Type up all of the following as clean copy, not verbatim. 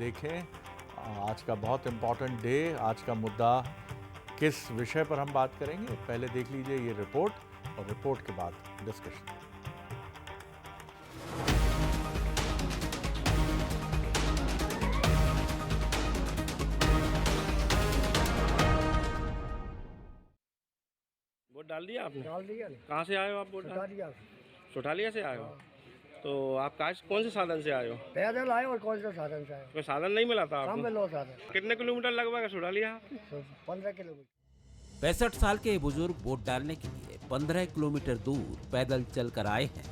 देखें। आज का बहुत इम्पॉर्टेंट डे, आज का मुद्दा, किस विषय पर हम बात करेंगे, पहले देख लीजिए ये रिपोर्ट और रिपोर्ट के बाद डिस्कशन। वोट डाल दिया आपने? डाल दिया ना। कहाँ से आए हो आप वोट डाल? दिया। सोठालिया से आए हो? तो आप कौन से साधन से आए हो? पैदल आए और कौन सा साधन से आए? कोई साधन नहीं मिला था शाम आपको? में लो साधन। कितने किलोमीटर लगभग है सोठालिया? 15 किलोमीटर। 65 साल के ये बुजुर्ग वोट डालने के लिए 15 किलोमीटर दूर पैदल चलकर आए हैं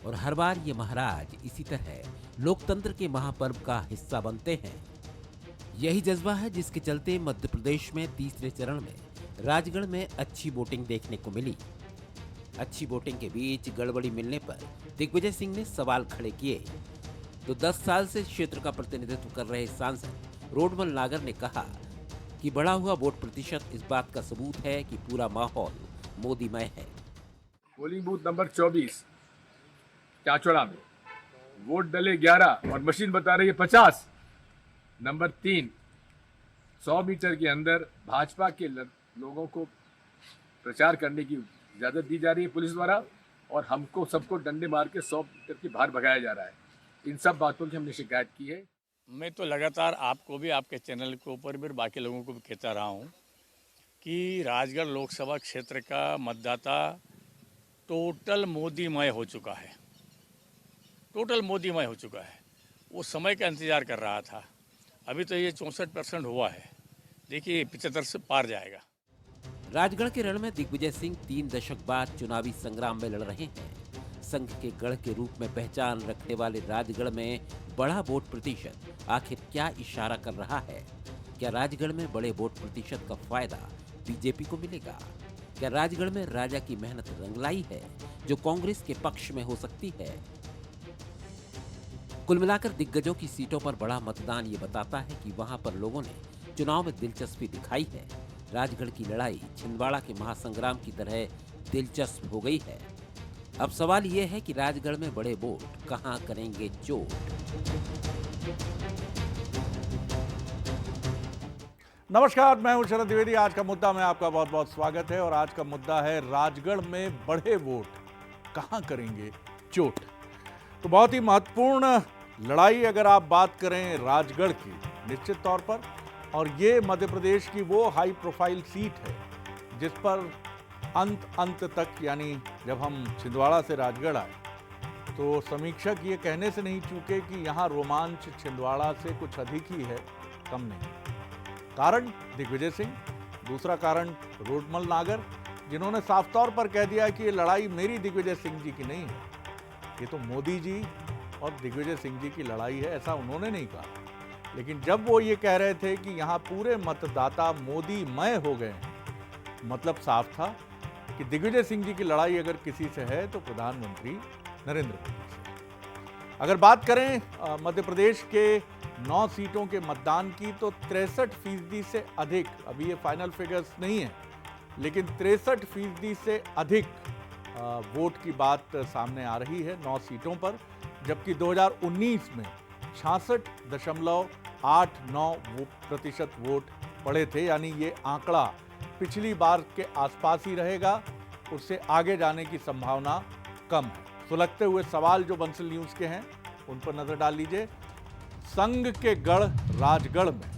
और हर बार ये महाराज इसी तरह लोकतंत्र के महापर्व का हिस्सा बनते हैं। यही जज्बा है जिसके चलते मध्य प्रदेश में तीसरे चरण में राजगढ़ में अच्छी वोटिंग देखने को मिली। अच्छी वोटिंग के बीच गड़बड़ी मिलने पर दिग्विजय सिंह ने सवाल खड़े किए तो 10 साल से क्षेत्र का प्रतिनिधित्व कर रहे सांसद रोडमल नागर ने कहा कि बढ़ा हुआ वोट प्रतिशत इस बात का सबूत है कि पूरा माहौल मोदीमय है। पोलिंग बूथ नंबर 24 चाचौड़ा में वोट डले 11 और मशीन बता रही है 50। नंबर 3 100 मीटर के अंदर भाजपा के लोगों को प्रचार करने की इजाज़त दी जा रही है पुलिस द्वारा और हमको सबको डंडे मार के 100 मीटर के बाहर भगाया जा रहा है। इन सब बातों की हमने शिकायत की है। मैं तो लगातार आपको भी, आपके चैनल के ऊपर भी, बाकी लोगों को भी कहता रहा हूँ कि राजगढ़ लोकसभा क्षेत्र का मतदाता टोटल मोदीमय हो चुका है। टोटल मोदीमय हो चुका है। वो समय का इंतज़ार कर रहा था। अभी तो ये 64% हुआ है, देखिए 75 से पार जाएगा। राजगढ़ के रण में दिग्विजय सिंह 3 दशक बाद चुनावी संग्राम में लड़ रहे हैं। संघ के गढ़ के रूप में पहचान रखने वाले राजगढ़ में बड़ा वोट प्रतिशत आखिर क्या इशारा कर रहा है? क्या राजगढ़ में बड़े वोट प्रतिशत का फायदा बीजेपी को मिलेगा? क्या राजगढ़ में राजा की मेहनत रंगलाई है जो कांग्रेस के पक्ष में हो सकती है? कुल मिलाकर दिग्गजों की सीटों पर बड़ा मतदान ये बताता है कि वहां पर लोगों ने चुनाव में दिलचस्पी दिखाई है। राजगढ़ की लड़ाई छिंदवाड़ा के महासंग्राम की तरह दिलचस्प हो गई है। अब सवाल ये है कि राजगढ़ में बड़े वोट कहां करेंगे चोट? नमस्कार, मैं हूं शरद द्विवेदी। आज का मुद्दा में आपका बहुत बहुत स्वागत है और आज का मुद्दा है राजगढ़ में बड़े वोट कहां करेंगे चोट। तो बहुत ही महत्वपूर्ण लड़ाई अगर आप बात करें राजगढ़ की, निश्चित तौर पर, और ये मध्य प्रदेश की वो हाई प्रोफाइल सीट है जिस पर अंत तक, यानी जब हम छिंदवाड़ा से राजगढ़ आए तो समीक्षक ये कहने से नहीं चूके कि यहाँ रोमांच छिंदवाड़ा से कुछ अधिक ही है, कम नहीं। कारण दिग्विजय सिंह, दूसरा कारण रोडमल नागर, जिन्होंने साफ तौर पर कह दिया कि ये लड़ाई मेरी दिग्विजय सिंह जी की नहीं है, ये तो मोदी जी और दिग्विजय सिंह जी की लड़ाई है, ऐसा उन्होंने नहीं कहा। लेकिन जब वो ये कह रहे थे कि यहाँ पूरे मतदाता मोदीमय हो गए हैं, मतलब साफ था कि दिग्विजय सिंह जी की लड़ाई अगर किसी से है तो प्रधानमंत्री नरेंद्र मोदी से। अगर बात करें मध्य प्रदेश के 9 सीटों के मतदान की तो 63% से अधिक, अभी ये फाइनल फिगर्स नहीं है, लेकिन 63% से अधिक वोट की बात सामने आ रही है 9 सीटों पर, जबकि 2019 में 66.89% वोट पड़े थे। यानी ये आंकड़ा पिछली बार के आसपास ही रहेगा, उससे आगे जाने की संभावना कम है। सुलगते हुए सवाल जो बंसल न्यूज़ के हैं उन पर नजर डाल लीजिए। संघ के गढ़ राजगढ़ में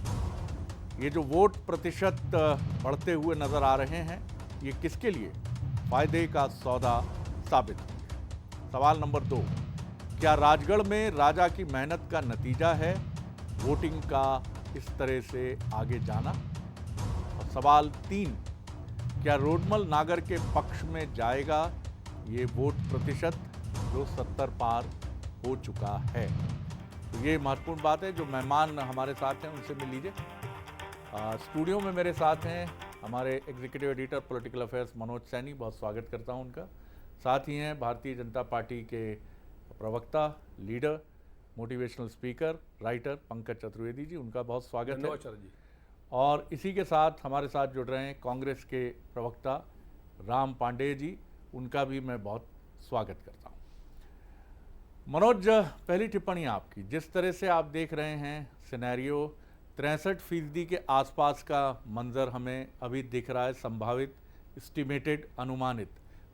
ये जो वोट प्रतिशत बढ़ते हुए नजर आ रहे हैं, ये किसके लिए फायदे का सौदा साबित होंगे? सवाल नंबर 2, क्या राजगढ़ में राजा की मेहनत का नतीजा है वोटिंग का इस तरह से आगे जाना? और सवाल 3, क्या रोडमल नागर के पक्ष में जाएगा ये वोट प्रतिशत जो 70 पार हो चुका है? तो ये महत्वपूर्ण बात है। जो मेहमान हमारे साथ हैं उनसे मिल लीजिए। स्टूडियो में मेरे साथ हैं हमारे executive editor political affairs Manoj Saini, बहुत स्वागत करता हूं उनका। साथ ही हैं भारतीय जनता पार्टी के प्रवक्ता, leader, motivational speaker, writer Pankaj Chaturvedi ji, उनका बहुत स्वागत है जी। और इसी के साथ हमारे साथ जुड़ रहे हैं कांग्रेस के प्रवक्ता राम पांडेय जी, उनका भी मैं बहुत स्वागत करता हूं। मनोज, पहली टिप्पणी आपकी। जिस तरह से आप देख रहे हैं सिनेरियो, 63% के आसपास का मंजर हमें अभी दिख रहा है, संभावित, एस्टिमेटेड, अनुमानित।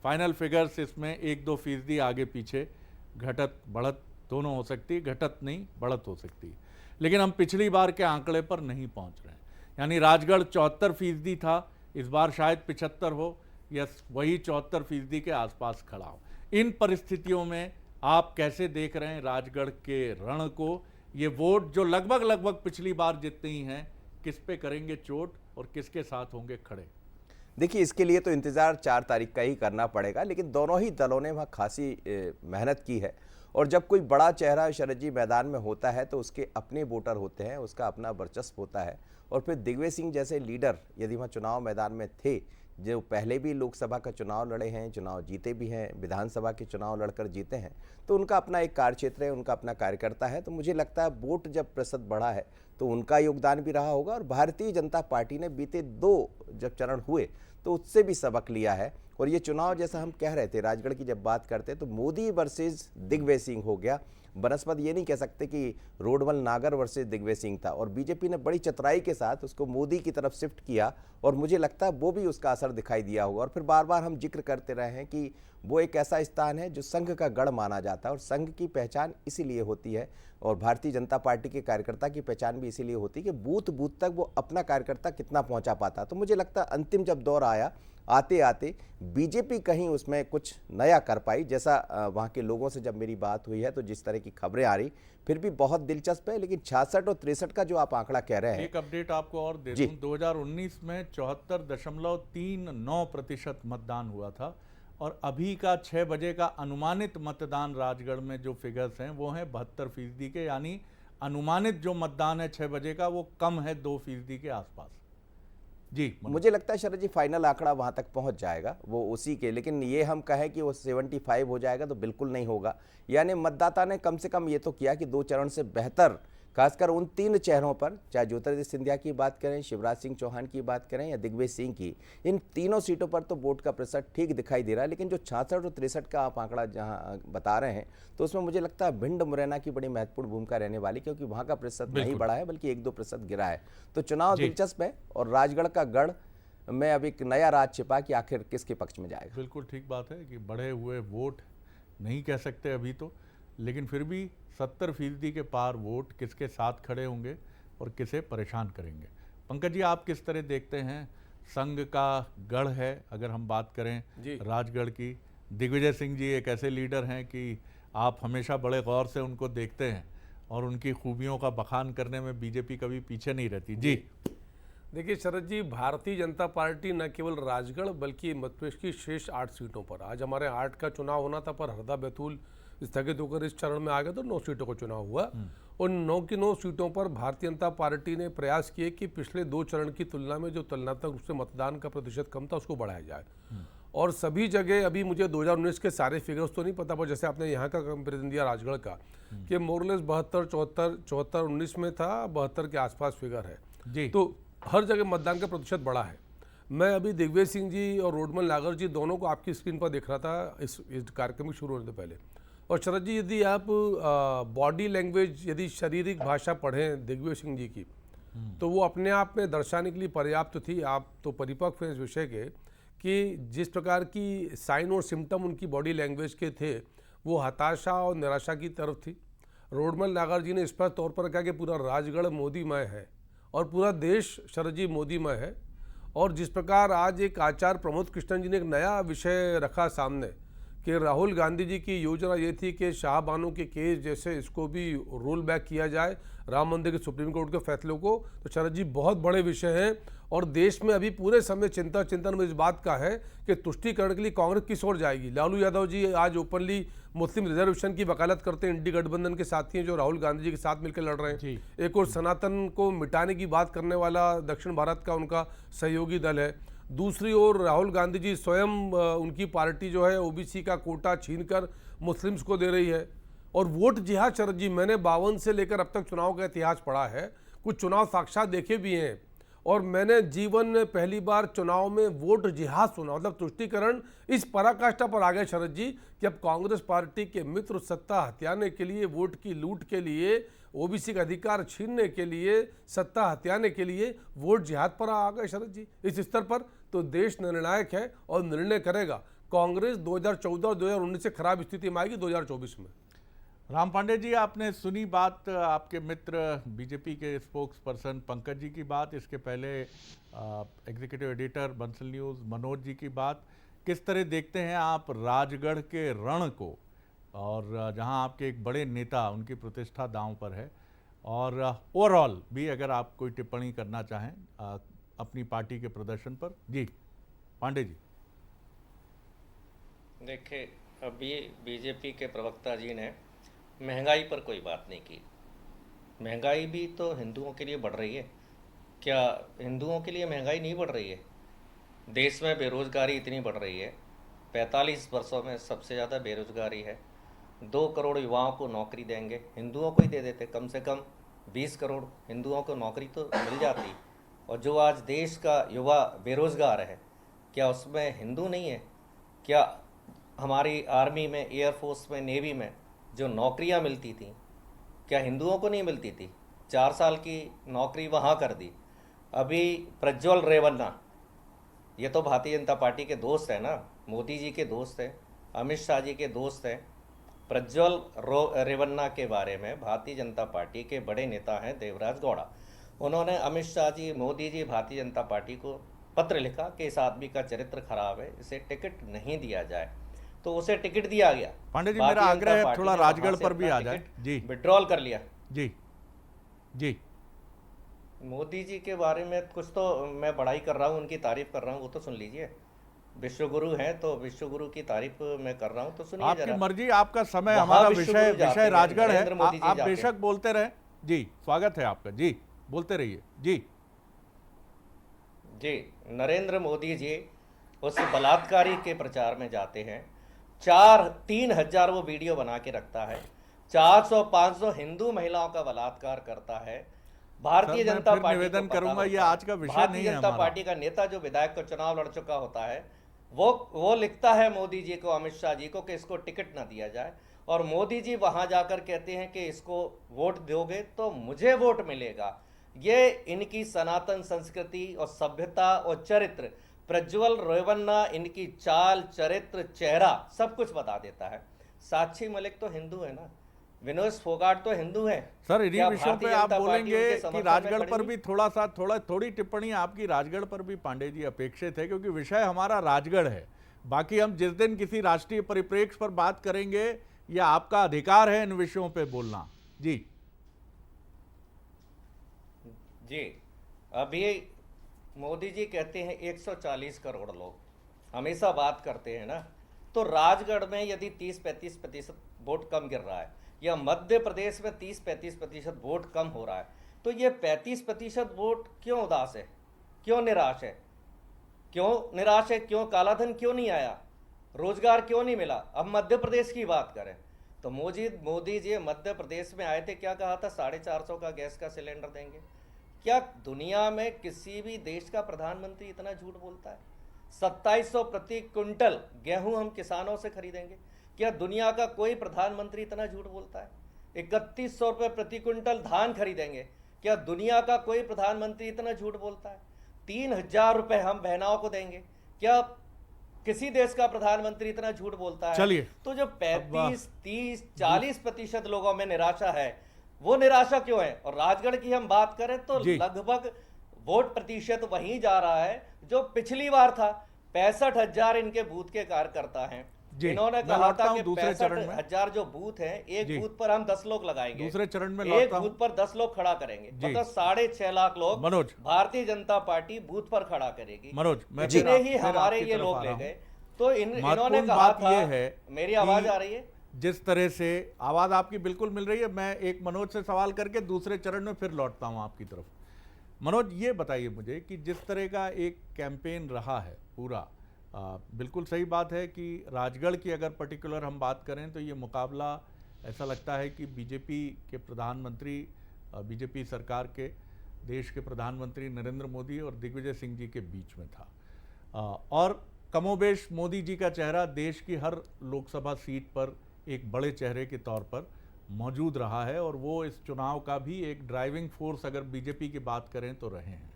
फाइनल फिगर्स इसमें 1-2% आगे पीछे, घटत बढ़त दोनों हो सकती है, घटत नहीं बढ़त हो सकती है। लेकिन हम पिछली बार के आंकड़े पर नहीं पहुंच रहे हैं, यानी राजगढ़ 74% था, इस बार शायद 75 हो या वही 74% के आसपास खड़ा हो। इन परिस्थितियों में आप कैसे देख रहे हैं राजगढ़ के रण को? ये वोट जो लगभग पिछली बार जितने ही हैं, किस पे करेंगे चोट और किसके साथ होंगे खड़े? देखिए, इसके लिए तो इंतज़ार 4 तारीख का ही करना पड़ेगा, लेकिन दोनों ही दलों ने वहाँ खासी मेहनत की है। और जब कोई बड़ा चेहरा शरद जी मैदान में होता है तो उसके अपने वोटर होते हैं, उसका अपना वर्चस्व होता है। और फिर दिग्विजय सिंह जैसे लीडर यदि वहाँ चुनाव मैदान में थे, जो पहले भी लोकसभा का चुनाव लड़े हैं, चुनाव जीते भी हैं, विधानसभा के चुनाव लड़कर जीते हैं, तो उनका अपना एक कार्यक्षेत्र है, उनका अपना कार्यकर्ता है। तो मुझे लगता है वोट जब प्रतिशत बढ़ा है तो उनका योगदान भी रहा होगा। और भारतीय जनता पार्टी ने बीते 2 जब चरण हुए तो उससे भी सबक लिया है। और ये चुनाव, जैसा हम कह रहे थे, राजगढ़ की जब बात करते तो मोदी वर्सेस दिग्विजय सिंह हो गया। बनस्पत ये नहीं कह सकते कि रोडमल नागर वर्सेस दिग्विजय सिंह था। और बीजेपी ने बड़ी चतुराई के साथ उसको मोदी की तरफ शिफ्ट किया और मुझे लगता है वो भी उसका असर दिखाई दिया होगा। और फिर बार बार हम जिक्र करते रहे हैं कि वो एक ऐसा स्थान है जो संघ का गढ़ माना जाता है और संघ की पहचान इसीलिए होती है और भारतीय जनता पार्टी के कार्यकर्ता की पहचान भी इसीलिए होती है कि बूथ बूथ तक वो अपना कार्यकर्ता कितना पहुंचा पाता। तो मुझे लगता है अंतिम जब दौर आया, आते आते बीजेपी कहीं उसमें कुछ नया कर पाई। जैसा वहाँ के लोगों से जब मेरी बात हुई है तो जिस तरह की खबरें आ रही, फिर भी बहुत दिलचस्प है। लेकिन 66 और 63 का जो आप आंकड़ा कह रहे हैं, एक अपडेट आपको और दे दूं, 2019 में 74.39% मतदान हुआ था और अभी का 6 बजे का अनुमानित मतदान राजगढ़ में जो फिगर्स हैं वो हैं 72% के, यानी अनुमानित जो मतदान है 6 बजे का वो कम है 2% के आसपास। जी, मुझे लगता है शरद जी फाइनल आंकड़ा वहां तक पहुंच जाएगा वो उसी के। लेकिन ये हम कहें कि वो 75 हो जाएगा तो बिल्कुल नहीं होगा। यानी मतदाता ने कम से कम ये तो किया कि 2 चरण से बेहतर, खासकर उन 3 चेहरों पर, चाहे ज्योतिरादित्य सिंधिया की बात करें, शिवराज सिंह चौहान की बात करें या दिग्विजय सिंह की, इन तीनों सीटों पर तो वोट का प्रतिशत ठीक दिखाई दे रहा है। लेकिन जो 66 और 63 का आप आंकड़ा जहां बता रहे हैं तो उसमें मुझे लगता है भिंड मुरैना की बड़ी महत्वपूर्ण भूमिका रहने वाली, क्योंकि वहां का प्रतिशत नहीं बढ़ा है बल्कि 1-2% गिरा है। तो चुनाव दिलचस्प है और राजगढ़ का गढ़ में अब एक नया राज छिपा कि आखिर किसके पक्ष में जाएगा। बिल्कुल ठीक बात है कि बढ़े हुए वोट नहीं कह सकते अभी तो, लेकिन फिर भी 70% के पार वोट किसके साथ खड़े होंगे और किसे परेशान करेंगे। पंकज जी, आप किस तरह देखते हैं? संघ का गढ़ है अगर हम बात करें राजगढ़ की, दिग्विजय सिंह जी एक ऐसे लीडर हैं कि आप हमेशा बड़े गौर से उनको देखते हैं और उनकी खूबियों का बखान करने में बीजेपी कभी पीछे नहीं रहती। जी देखिए शरद जी, भारतीय जनता पार्टी न केवल राजगढ़ बल्कि मध्य प्रदेश की शेष 8 सीटों पर, आज हमारे 8 का चुनाव होना था पर हरदा बैतूल स्थगित होकर इस चरण में आ गया तो 9 सीटों का चुनाव हुआ। उन 9 की 9 सीटों पर भारतीय जनता पार्टी ने प्रयास किए कि पिछले 2 चरण की तुलना में जो तुलनात्मक रूप से मतदान का प्रतिशत कम था उसको बढ़ाया जाए। और सभी जगह, अभी मुझे 2019 के सारे फिगर्स तो नहीं पता, पर जैसे आपने यहाँ का कंपेरिजन दिया राजगढ़ का कि मोरलेस 74 19 में था, 72 के आसपास फिगर है जी। तो हर जगह मतदान का प्रतिशत बढ़ा है। मैं अभी दिग्विजय सिंह जी और रोडमल नागर जी दोनों को आपकी स्क्रीन पर देख रहा था इस कार्यक्रम शुरू होने से पहले। और शरद जी, यदि आप बॉडी लैंग्वेज, यदि शारीरिक भाषा पढ़ें दिग्विजय सिंह जी की, तो वो अपने आप में दर्शाने के लिए पर्याप्त थी। आप तो परिपक्व हैं इस विषय के कि जिस प्रकार की साइन और सिम्टम उनकी बॉडी लैंग्वेज के थे वो हताशा और निराशा की तरफ थी। रोडमल नागर जी ने स्पष्ट तौर पर कहा कि पूरा राजगढ़ मोदीमय है और पूरा देश शरद जी मोदीमय है। और जिस प्रकार आज एक आचार्य प्रमोद कृष्णन जी ने एक नया विषय रखा सामने कि राहुल गांधी जी की योजना ये थी कि शाहबानो के केस जैसे इसको भी रोल बैक किया जाए राम मंदिर के सुप्रीम कोर्ट के फैसलों को, तो शरद जी बहुत बड़े विषय हैं। और देश में अभी पूरे समय चिंतन में इस बात का है कि तुष्टीकरण के लिए कांग्रेस किस ओर जाएगी। लालू यादव जी आज ओपनली मुस्लिम रिजर्वेशन की वकालत करते हैं, इंडी गठबंधन के साथी हैं जो राहुल गांधी जी के साथ मिलकर लड़ रहे हैं। एक और सनातन को मिटाने की बात करने वाला दक्षिण भारत का उनका सहयोगी दल है। दूसरी ओर राहुल गांधी जी स्वयं, उनकी पार्टी जो है ओबीसी का कोटा छीनकर मुस्लिम्स को दे रही है। और वोट जिहाद शरद जी, मैंने 52 से लेकर अब तक चुनाव का इतिहास पढ़ा है, कुछ चुनाव साक्षात देखे भी हैं और मैंने जीवन में पहली बार चुनाव में वोट जिहाद सुना, मतलब तुष्टीकरण इस पराकाष्ठा पर आ गए शरद जी कि अब कांग्रेस पार्टी के मित्र सत्ता हथियाने के लिए, वोट की लूट के लिए, ओबीसी का अधिकार छीनने के लिए, सत्ता हथियाने के लिए वोट जिहाद पर आ गए शरद जी। इस स्तर पर तो देश निर्णायक है और निर्णय करेगा। कांग्रेस 2014 और 2019 से खराब स्थिति में आएगी 2024 में। राम पांडे जी, आपने सुनी बात आपके मित्र बीजेपी के स्पोक्स पर्सन पंकज जी की बात, इसके पहले executive editor Bansal News Manoj ji की बात। किस तरह देखते हैं आप राजगढ़ के रण को, और जहां आपके एक बड़े नेता, उनकी प्रतिष्ठा दांव पर है, और ओवरऑल भी अगर आप कोई टिप्पणी करना चाहें अपनी पार्टी के प्रदर्शन पर। जी पांडे जी। देखिए, अभी बीजेपी के प्रवक्ता जी ने महंगाई पर कोई बात नहीं की। महंगाई भी तो हिंदुओं के लिए बढ़ रही है। क्या हिंदुओं के लिए महंगाई नहीं बढ़ रही है? देश में बेरोजगारी इतनी बढ़ रही है, 45 वर्षों में सबसे ज़्यादा बेरोजगारी है। 2 करोड़ युवाओं को नौकरी देंगे, हिंदुओं को ही दे देते, कम से कम 20 करोड़ हिंदुओं को नौकरी तो मिल जाती। और जो आज देश का युवा बेरोजगार है, क्या उसमें हिंदू नहीं है? क्या हमारी आर्मी में, एयरफोर्स में, नेवी में जो नौकरियां मिलती थी, क्या हिंदुओं को नहीं मिलती थी? 4 साल की नौकरी वहाँ कर दी। अभी प्रज्वल रेवन्ना, ये तो भारतीय जनता पार्टी के दोस्त हैं ना, मोदी जी के दोस्त हैं, अमित शाह जी के दोस्त हैं। प्रज्वल रेवन्ना के बारे में भारतीय जनता पार्टी के बड़े नेता हैं देवराज गौड़ा, उन्होंने अमित शाह जी, मोदी जी, भारतीय जनता पार्टी को पत्र लिखा कि इस आदमी का चरित्र खराब है, इसे टिकट नहीं दिया जाए। तो उसे टिकट दिया गया। पांडे जी, मेरा आग्रह है थोड़ा राजगढ़ पर भी आ जाए। जी, विड्रॉल कर लिया। जी जी। मोदी जी के बारे में कुछ तो मैं बड़ाई कर रहा हूँ, उनकी तारीफ कर रहा हूँ, वो तो सुन लीजिए। विश्वगुरु हैं तो विश्वगुरु की तारीफ मैं कर रहा हूँ, तो सुनिए आपकी जरा। मर्जी, आपका समय, हमारा विषय राजगढ़ है, आप बेशक बोलते रहें। जी, स्वागत है आपका। जी, बोलते रहिए। जी जी। नरेंद्र मोदी जी उस बलात्कारी के प्रचार में जाते हैं, 3,000 वो वीडियो बना के रखता है, 400-500 हिंदू महिलाओं का बलात्कार करता है। भारतीय जनता पार्टी निवेदन करूंगा, ये आज का विषय नहीं है। भारतीय जनता पार्टी का नेता जो विधायक को चुनाव लड़ चुका होता है, वो लिखता है मोदी जी को, अमित शाह जी को, कि इसको टिकट ना दिया जाए, और मोदी जी वहां जाकर कहते हैं कि इसको वोट दोगे तो मुझे वोट मिलेगा। ये इनकी सनातन संस्कृति और सभ्यता और चरित्र, प्रज्वल रेवन्ना इनकी चाल, चरित्र, चेहरा सब कुछ बता देता है। साक्षी मलिक तो हिंदू है ना, विनोद फोगाट तो हिंदू है। सर, इन्हीं विषयों पे आप बोलेंगे कि राजगढ़ पर भी थोड़ी टिप्पणी आपकी राजगढ़ पर भी पांडे जी अपेक्षित है, क्योंकि विषय हमारा राजगढ़ है। बाकी हम जिस दिन किसी राष्ट्रीय परिप्रेक्ष्य पर बात करेंगे, यह आपका अधिकार है इन विषयों पे बोलना। जी जी। अभी मोदी जी कहते हैं 140 करोड़ लोग, हमेशा बात करते हैं ना, तो राजगढ़ में यदि 30-35% वोट कम गिर रहा है, या मध्य प्रदेश में 30-35% वोट कम हो रहा है, तो ये 35% वोट क्यों उदास है, क्यों निराश है? क्यों काला धन क्यों नहीं आया, रोजगार क्यों नहीं मिला? अब मध्य प्रदेश की बात करें तो मोदी जी मध्य प्रदेश में आए थे, क्या कहा था? 450 का गैस का सिलेंडर देंगे। क्या दुनिया में किसी भी देश का प्रधानमंत्री इतना झूठ बोलता है? 2700 प्रति क्विंटल गेहूं हम किसानों से खरीदेंगे। क्या दुनिया का कोई प्रधानमंत्री इतना झूठ बोलता है? 3100 रुपये प्रति क्विंटल धान खरीदेंगे। क्या दुनिया का कोई प्रधानमंत्री इतना झूठ बोलता है? 3000 रुपये हम बहनाओं को देंगे। क्या किसी देश का प्रधानमंत्री इतना झूठ बोलता है? चलिए, तो जो 35, 30, 40% लोगों में निराशा है, वो निराशा क्यों है? और राजगढ़ की हम बात करें तो लगभग वोट प्रतिशत वहीं जा रहा है जो पिछली बार था। 65,000 इनके बूथ के कार्यकर्ता हैं। इन्होंने कहा था कि 65,000 जो बूथ हैं, एक बूथ पर हम 10 लोग लगाएंगे, दूसरे चरण में एक बूथ पर 10 लोग खड़ा करेंगे, मतलब 6.5 लाख लोग मनोज, भारतीय जनता पार्टी बूथ पर खड़ा करेगी। मनोज, जितने ही हमारे ये लोग ले गए, तो इन्होंने कहा था, मेरी आवाज आ रही है? जिस तरह से आवाज आपकी बिल्कुल मिल रही है। मैं एक मनोज से सवाल करके दूसरे चरण में फिर लौटता हूं आपकी तरफ। मनोज, ये बताइए मुझे कि जिस तरह का एक कैंपेन रहा है पूरा, बिल्कुल सही बात है कि राजगढ़ की अगर पर्टिकुलर हम बात करें तो ये मुकाबला ऐसा लगता है कि बीजेपी के प्रधानमंत्री, बीजेपी सरकार के देश के प्रधानमंत्री नरेंद्र मोदी और दिग्विजय सिंह जी के बीच में था। और कमोबेश मोदी जी का चेहरा देश की हर लोकसभा सीट पर एक बड़े चेहरे के तौर पर मौजूद रहा है और वो इस चुनाव का भी एक ड्राइविंग फोर्स अगर बीजेपी की बात करें तो रहे हैं।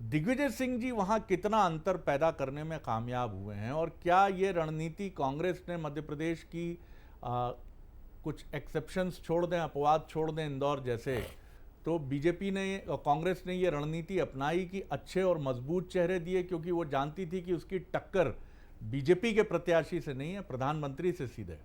दिग्विजय सिंह जी वहाँ कितना अंतर पैदा करने में कामयाब हुए हैं और क्या ये रणनीति कांग्रेस ने मध्य प्रदेश की कुछ एक्सेप्शंस छोड़ दें, अपवाद छोड़ दें इंदौर जैसे, तो बीजेपी ने कांग्रेस ने ये रणनीति अपनाई कि अच्छे और मजबूत चेहरे दिए, क्योंकि वो जानती थी कि उसकी टक्कर बीजेपी के प्रत्याशी से नहीं है, प्रधानमंत्री से सीधे।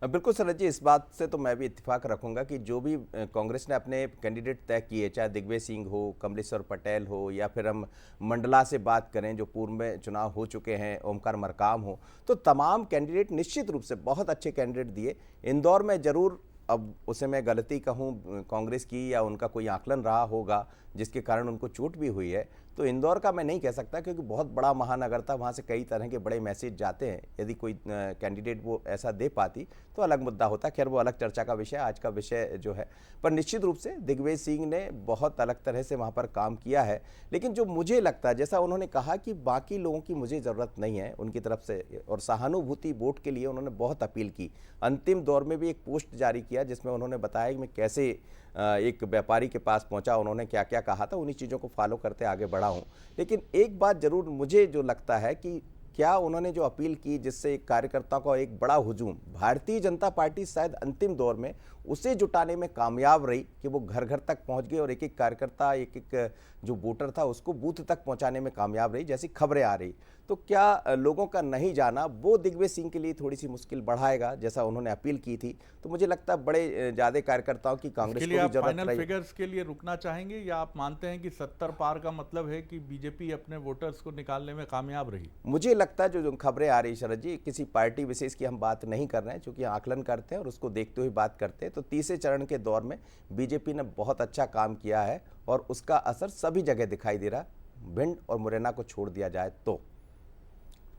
बिल्कुल शरद जी, इस बात से तो मैं भी इत्तेफाक रखूंगा कि जो भी कांग्रेस ने अपने कैंडिडेट तय किए, चाहे दिग्विजय सिंह हो, कमलेश्वर पटेल हो, या फिर हम मंडला से बात करें जो पूर्व में चुनाव हो चुके हैं, ओमकार मरकाम हो, तो तमाम कैंडिडेट निश्चित रूप से बहुत अच्छे कैंडिडेट दिए। इंदौर में जरूर, अब उसे मैं गलती कहूँ कांग्रेस की या उनका कोई आकलन रहा होगा जिसके कारण उनको चोट भी हुई है, तो इंदौर का मैं नहीं कह सकता क्योंकि बहुत बड़ा महानगर था, वहाँ से कई तरह के बड़े मैसेज जाते हैं। यदि कोई कैंडिडेट वो ऐसा दे पाती तो अलग मुद्दा होता, खैर वो अलग चर्चा का विषय, आज का विषय जो है। पर निश्चित रूप से दिग्विजय सिंह ने बहुत अलग तरह से वहाँ पर काम किया है। लेकिन जो मुझे लगता है, जैसा उन्होंने कहा कि बाकी लोगों की मुझे ज़रूरत नहीं है उनकी तरफ से, और सहानुभूति वोट के लिए उन्होंने बहुत अपील की। अंतिम दौर में भी एक पोस्ट जारी किया जिसमें उन्होंने बताया कि मैं कैसे एक व्यापारी के पास पहुंचा, उन्होंने क्या क्या कहा था, उन्हीं चीज़ों को फॉलो करते आगे बढ़ा हूं। लेकिन एक बात जरूर मुझे जो लगता है कि क्या उन्होंने जो अपील की जिससे कार्यकर्ताओं का एक बड़ा हुजूम, भारतीय जनता पार्टी शायद अंतिम दौर में उसे जुटाने में कामयाब रही कि वो घर घर तक पहुंच गई और एक एक कार्यकर्ता, एक एक जो वोटर था उसको बूथ तक पहुंचाने में कामयाब रही, जैसी खबरें आ रही। तो क्या लोगों का नहीं जाना वो दिग्विजय सिंह के लिए थोड़ी सी मुश्किल बढ़ाएगा, जैसा उन्होंने अपील की थी? तो मुझे लगता है बड़े ज़्यादा कार्यकर्ताओं की कांग्रेस को भी जरूरत फाइनल रही। फिगर्स के लिए रुकना चाहेंगे या आप मानते हैं कि 70 पार का मतलब है कि बीजेपी अपने वोटर्स को निकालने में कामयाब रही? मुझे लगता है जो खबरें आ रही शरद जी, किसी पार्टी विशेष की हम बात नहीं कर रहे हैं, क्योंकि आकलन करते हैं और उसको देखते हुए बात करते हैं। तो तीसरे चरण के दौर में बीजेपी ने बहुत अच्छा काम किया है और उसका असर सभी जगह दिखाई दे रहा, भिंड और मुरैना को छोड़ दिया जाए तो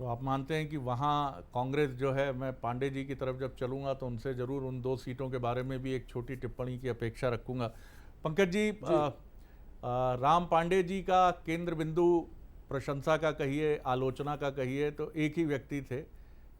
आप मानते हैं कि वहाँ कांग्रेस जो है, मैं पांडे जी की तरफ जब चलूँगा तो उनसे ज़रूर उन 2 सीटों के बारे में भी एक छोटी टिप्पणी की अपेक्षा रखूँगा। पंकज जी, राम पांडे जी का केंद्र बिंदु प्रशंसा का कहिए, आलोचना का कहिए, तो एक ही व्यक्ति थे,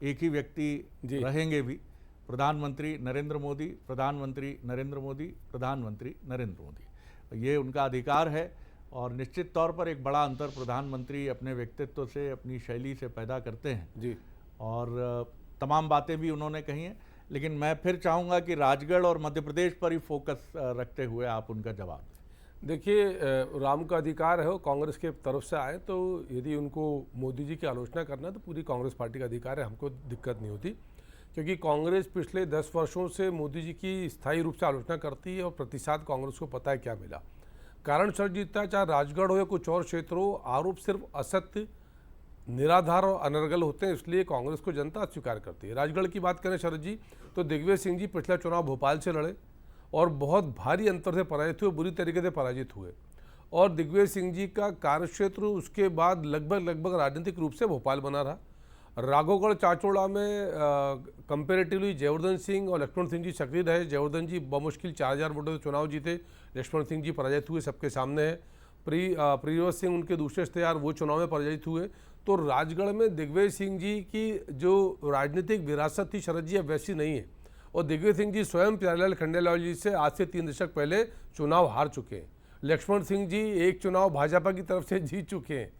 एक ही व्यक्ति रहेंगे भी, प्रधानमंत्री नरेंद्र मोदी, प्रधानमंत्री नरेंद्र मोदी, प्रधानमंत्री नरेंद्र मोदी। ये उनका अधिकार है और निश्चित तौर पर एक बड़ा अंतर प्रधानमंत्री अपने व्यक्तित्व से, अपनी शैली से पैदा करते हैं जी, और तमाम बातें भी उन्होंने कही हैं। लेकिन मैं फिर चाहूँगा कि राजगढ़ और मध्य प्रदेश पर ही फोकस रखते हुए आप उनका जवाब दें। देखिए, राम का अधिकार है, वो कांग्रेस के तरफ से आए तो यदि उनको मोदी जी की आलोचना करना है तो पूरी कांग्रेस पार्टी का अधिकार है, हमको दिक्कत नहीं होती, क्योंकि कांग्रेस पिछले 10 वर्षों से मोदी जी की स्थायी रूप से आलोचना करती है और प्रतिशत कांग्रेस को पता है क्या मिला। कारण सर जीतता है, चाहे राजगढ़ हो या कुछ और क्षेत्र हो, आरोप सिर्फ असत्य, निराधार और अनर्गल होते हैं, इसलिए कांग्रेस को जनता स्वीकार करती है। राजगढ़ की बात करें शरद जी, तो दिग्विजय सिंह जी पिछला चुनाव भोपाल से लड़े और बहुत भारी अंतर से पराजित हुए, बुरी तरीके से पराजित हुए। और दिग्विजय सिंह जी का कार्यक्षेत्र उसके बाद लगभग राजनीतिक रूप से भोपाल बना रहा। राघोगढ़ चाचौड़ा में कंपेरेटिवली जयवर्धन सिंह और लक्ष्मण सिंह जी सक्रिय रहे। जयवर्धन जी बमुश्किल 4000 वोटों से चुनाव जीते, लक्ष्मण सिंह जी पराजित हुए, सबके सामने है। प्रियव्रत सिंह उनके दूसरे इश्तेहार, वो चुनाव में पराजित हुए। तो राजगढ़ में दिग्विजय सिंह जी की जो राजनीतिक विरासत थी शरद जी, अब वैसी नहीं है। और दिग्विजय सिंह जी स्वयं प्यारेलाल खंडेलवाल जी से आज से 3 दशक पहले चुनाव हार चुके हैं। लक्ष्मण सिंह जी एक चुनाव भाजपा की तरफ से जीत चुके हैं।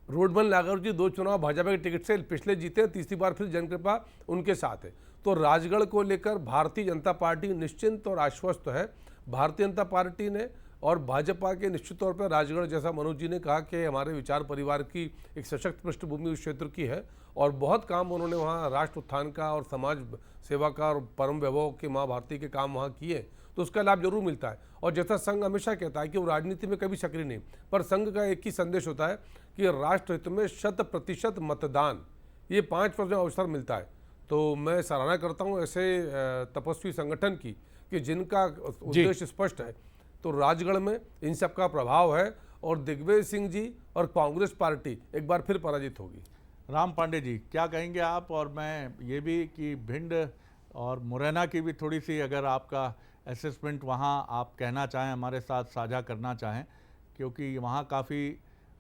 रोडमल नागर जी 2 चुनाव भाजपा के टिकट से पिछले जीते, तीसरी बार फिर जनकृपा उनके साथ है। तो राजगढ़ को लेकर भारतीय जनता पार्टी निश्चिंत और आश्वस्त है। भारतीय जनता पार्टी ने और भाजपा के निश्चित तौर पर राजगढ़, जैसा मनोज जी ने कहा कि हमारे विचार परिवार की एक सशक्त पृष्ठभूमि उस क्षेत्र की है और बहुत काम उन्होंने वहाँ राष्ट्र उत्थान का और समाज सेवा का और परम वैभव के माँ भारती के काम वहाँ किए, तो उसका लाभ जरूर मिलता है। और जैसा संघ हमेशा कहता है कि वो राजनीति में कभी सक्रिय नहीं, पर संघ का एक ही संदेश होता है कि राष्ट्र हित में 100% मतदान, ये 5 वर्ष में अवसर मिलता है। तो मैं सराहना करता हूँ ऐसे तपस्वी संगठन की कि जिनका उद्देश्य स्पष्ट है। तो राजगढ़ में इन सब का प्रभाव है और दिग्विजय सिंह जी और कांग्रेस पार्टी एक बार फिर पराजित होगी। राम पांडे जी क्या कहेंगे आप? और मैं ये भी कि भिंड और मुरैना की भी थोड़ी सी अगर आपका असेसमेंट वहाँ आप कहना चाहें, हमारे साथ साझा करना चाहें क्योंकि वहाँ काफ़ी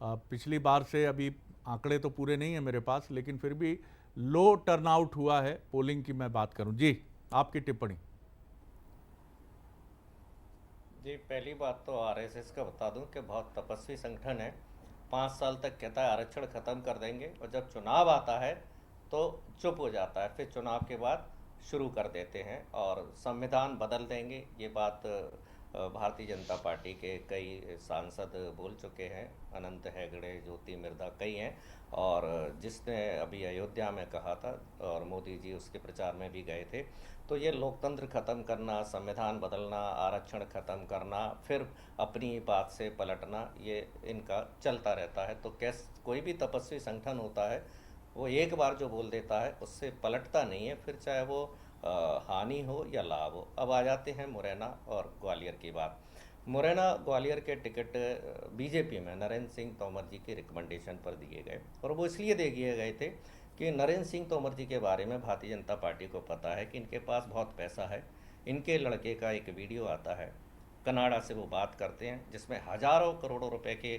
पिछली बार से अभी आंकड़े तो पूरे नहीं हैं मेरे पास, लेकिन फिर भी लो टर्नआउट हुआ है पोलिंग की मैं बात करूं। जी, आपकी टिप्पणी। जी, पहली बात तो आरएसएस का बता दूं कि बहुत तपस्वी संगठन है। 5 साल तक कहता है आरक्षण खत्म कर देंगे, और जब चुनाव आता है तो चुप हो जाता है, फिर चुनाव के बाद शुरू कर देते हैं और संविधान बदल देंगे। ये बात भारतीय जनता पार्टी के कई सांसद बोल चुके हैं, अनंत हेगड़े, ज्योति मिर्धा, कई हैं, और जिसने अभी अयोध्या में कहा था और मोदी जी उसके प्रचार में भी गए थे। तो ये लोकतंत्र ख़त्म करना, संविधान बदलना, आरक्षण ख़त्म करना, फिर अपनी बात से पलटना, ये इनका चलता रहता है। तो कोई भी तपस्वी संगठन होता है वो एक बार जो बोल देता है उससे पलटता नहीं है, फिर चाहे वो हानि हो या लाभ हो। अब आ जाते हैं मुरैना और ग्वालियर की बात। मुरैना ग्वालियर के टिकट बीजेपी में नरेंद्र सिंह तोमर जी के रिकमेंडेशन पर दिए गए, और वो इसलिए दिए गए थे कि नरेंद्र सिंह तोमर जी के बारे में भारतीय जनता पार्टी को पता है कि इनके पास बहुत पैसा है। इनके लड़के का एक वीडियो आता है, कनाडा से वो बात करते हैं, जिसमें हज़ारों करोड़ों रुपए के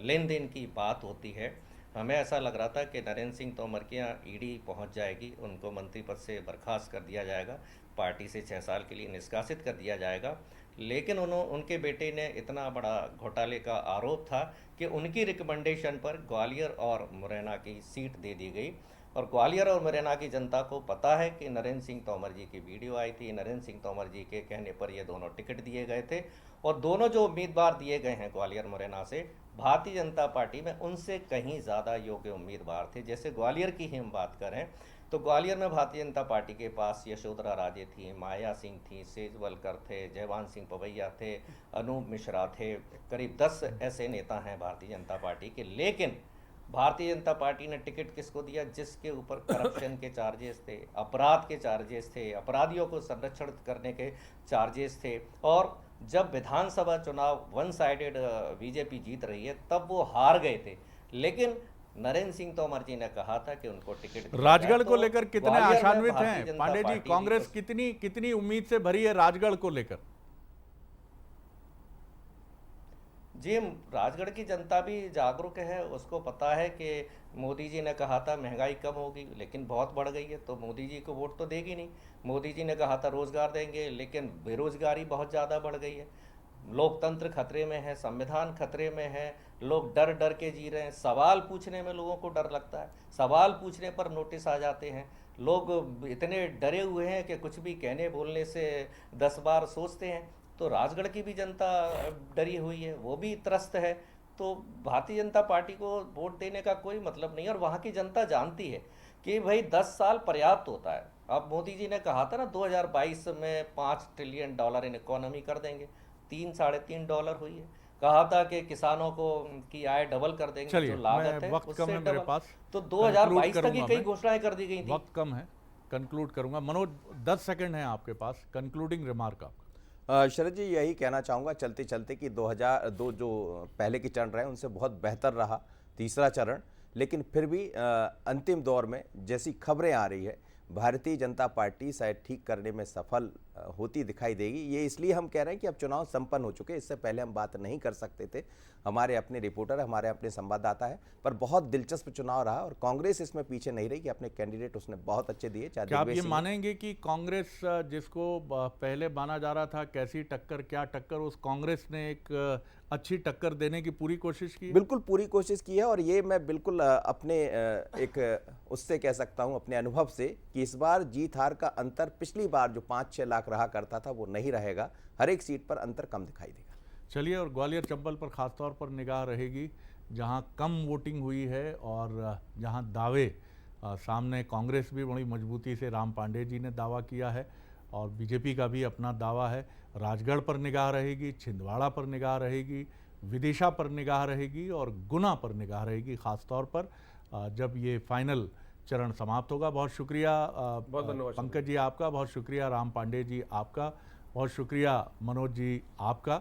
लेन देन की बात होती है। हमें ऐसा लग रहा था कि नरेंद्र सिंह तोमर के यहाँ ईडी पहुँच जाएगी, उनको मंत्री पद से बर्खास्त कर दिया जाएगा, पार्टी से 6 साल के लिए निष्कासित कर दिया जाएगा। लेकिन उनके बेटे ने इतना बड़ा घोटाले का आरोप था कि उनकी रिकमेंडेशन पर ग्वालियर और मुरैना की सीट दे दी गई, और ग्वालियर और मुरैना की जनता को पता है कि नरेंद्र सिंह तोमर जी की वीडियो आई थी, नरेंद्र सिंह तोमर जी के कहने पर ये दोनों टिकट दिए गए थे, और दोनों जो उम्मीदवार दिए गए हैं ग्वालियर मुरैना से, भारतीय जनता पार्टी में उनसे कहीं ज़्यादा योग्य उम्मीदवार थे। जैसे ग्वालियर की ही हम बात करें तो ग्वालियर में भारतीय जनता पार्टी के पास यशोधरा राजे थी, माया सिंह थी, सेजवलकर थे, जयवान सिंह पवैया थे, अनूप मिश्रा थे, करीब 10 ऐसे नेता हैं भारतीय जनता पार्टी के। लेकिन भारतीय जनता पार्टी ने टिकट किसको दिया? जिसके ऊपर करप्शन के चार्जेस थे, अपराध के चार्जेस थे, अपराधियों को संरक्षण करने के चार्जेस थे। और जब विधानसभा चुनाव वन साइडेड बीजेपी जीत रही है तब वो हार गए थे, लेकिन नरेंद्र सिंह तोमर जी ने कहा था कि उनको टिकट राजगढ़ को लेकर कितने आशान्वित हैं पांडे जी? कांग्रेस कितनी उम्मीद से भरी है राजगढ़ को लेकर? जी, राजगढ़ की जनता भी जागरूक है, उसको पता है कि मोदी जी ने कहा था महंगाई कम होगी, लेकिन बहुत बढ़ गई है, तो मोदी जी को वोट तो देगी नहीं। मोदी जी ने कहा था रोजगार देंगे, लेकिन बेरोजगारी बहुत ज़्यादा बढ़ गई है, लोकतंत्र खतरे में है, संविधान खतरे में है, लोग डर डर के जी रहे हैं, सवाल पूछने में लोगों को डर लगता है, सवाल पूछने पर नोटिस आ जाते हैं, लोग इतने डरे हुए हैं कि कुछ भी कहने बोलने से 10 बार सोचते हैं। तो राजगढ़ की भी जनता डरी हुई है, वो भी त्रस्त है। तो भारतीय जनता पार्टी को वोट देने का कोई मतलब नहीं है, और वहाँ की जनता जानती है कि भाई 10 साल पर्याप्त होता है। अब मोदी जी ने कहा था ना 2022 में $5 ट्रिलियन इन इकोनॉमी कर देंगे, 3-3.5 डॉलर हुई है। कहा था कि किसानों को की आय डबल कर देंगे, जो लागत है वक्त कम है मेरे पास, तो 2022 तक ही कई घोषणाएं कर दी गई थी। वक्त कम है, कंक्लूड करूंगा। मनोज 10 सेकंड है आपके पास, कंक्लूडिंग रिमार्क आपका। शरद जी, यही कहना चाहूँगा चलते चलते कि 2002 जो पहले के चरण रहे उनसे बहुत बेहतर रहा तीसरा चरण, लेकिन फिर भी अंतिम दौर में जैसी खबरें आ रही है भारतीय जनता पार्टी शायद ठीक करने में सफल होती दिखाई देगी। ये इसलिए हम कह रहे हैं कि अब चुनाव संपन्न हो चुके हैं, इससे पहले हम बात नहीं कर सकते थे, हमारे अपने रिपोर्टर, हमारे अपने संवाददाता है, पर बहुत दिलचस्प चुनाव रहा और कांग्रेस इसमें पीछे नहीं रही कि अपने कैंडिडेट उसने बहुत अच्छे दिए। क्या आप ये मानेंगे कि कांग्रेस जिसको पहले माना जा रहा था कैसी टक्कर, क्या टक्कर, उस कांग्रेस ने एक अच्छी टक्कर देने की पूरी कोशिश की? बिल्कुल पूरी कोशिश की है, और ये मैं बिल्कुल अपने एक उससे कह सकता हूं अपने अनुभव से कि इस बार जीत हार का अंतर पिछली बार जो 5-6 लाख रहा करता था वो नहीं रहेगा, हर एक सीट पर अंतर कम दिखाई देगा। चलिए, और ग्वालियर चंबल पर खासतौर पर निगाह रहेगी, जहां कम वोटिंग हुई है और जहां दावे सामने कांग्रेस भी बड़ी मजबूती से, राम पांडे जी ने दावा किया है और बीजेपी का भी अपना दावा है। राजगढ़ पर निगाह रहेगी, छिंदवाड़ा पर निगाह रहेगी, विदिशा पर निगाह रहेगी और गुना पर निगाह रहेगी, ख़ास तौर पर जब ये फाइनल चरण समाप्त होगा। बहुत शुक्रिया पंकज जी आपका, बहुत शुक्रिया राम पांडे जी आपका, बहुत शुक्रिया मनोज जी आपका।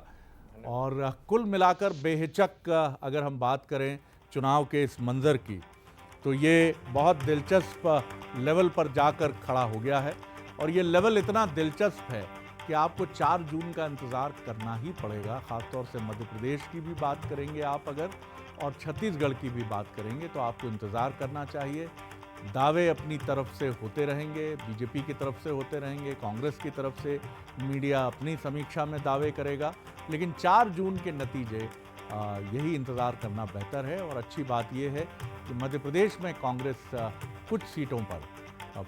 और कुल मिलाकर बेहिचक अगर हम बात करें चुनाव के इस मंज़र की, तो ये बहुत दिलचस्प लेवल पर जाकर खड़ा हो गया है, और ये लेवल इतना दिलचस्प है कि आपको 4 जून का इंतज़ार करना ही पड़ेगा। ख़ासतौर से मध्य प्रदेश की भी बात करेंगे आप अगर, और छत्तीसगढ़ की भी बात करेंगे तो आपको इंतज़ार करना चाहिए। दावे अपनी तरफ से होते रहेंगे, बीजेपी की तरफ से होते रहेंगे, कांग्रेस की तरफ से मीडिया अपनी समीक्षा में दावे करेगा, लेकिन 4 जून के नतीजे यही इंतज़ार करना बेहतर है। और अच्छी बात यह है कि मध्य प्रदेश में कांग्रेस कुछ सीटों पर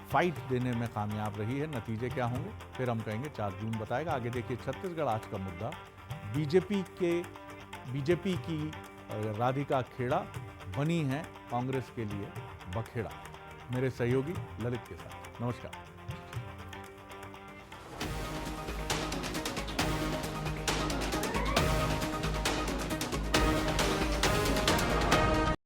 फाइट देने में कामयाब रही है। नतीजे क्या होंगे फिर हम कहेंगे 4 जून बताएगा। आगे देखिए छत्तीसगढ़ आज का मुद्दा, बीजेपी की राधिका खेड़ा बनी है कांग्रेस के लिए बखेड़ा। मेरे सहयोगी ललित के साथ। नमस्कार।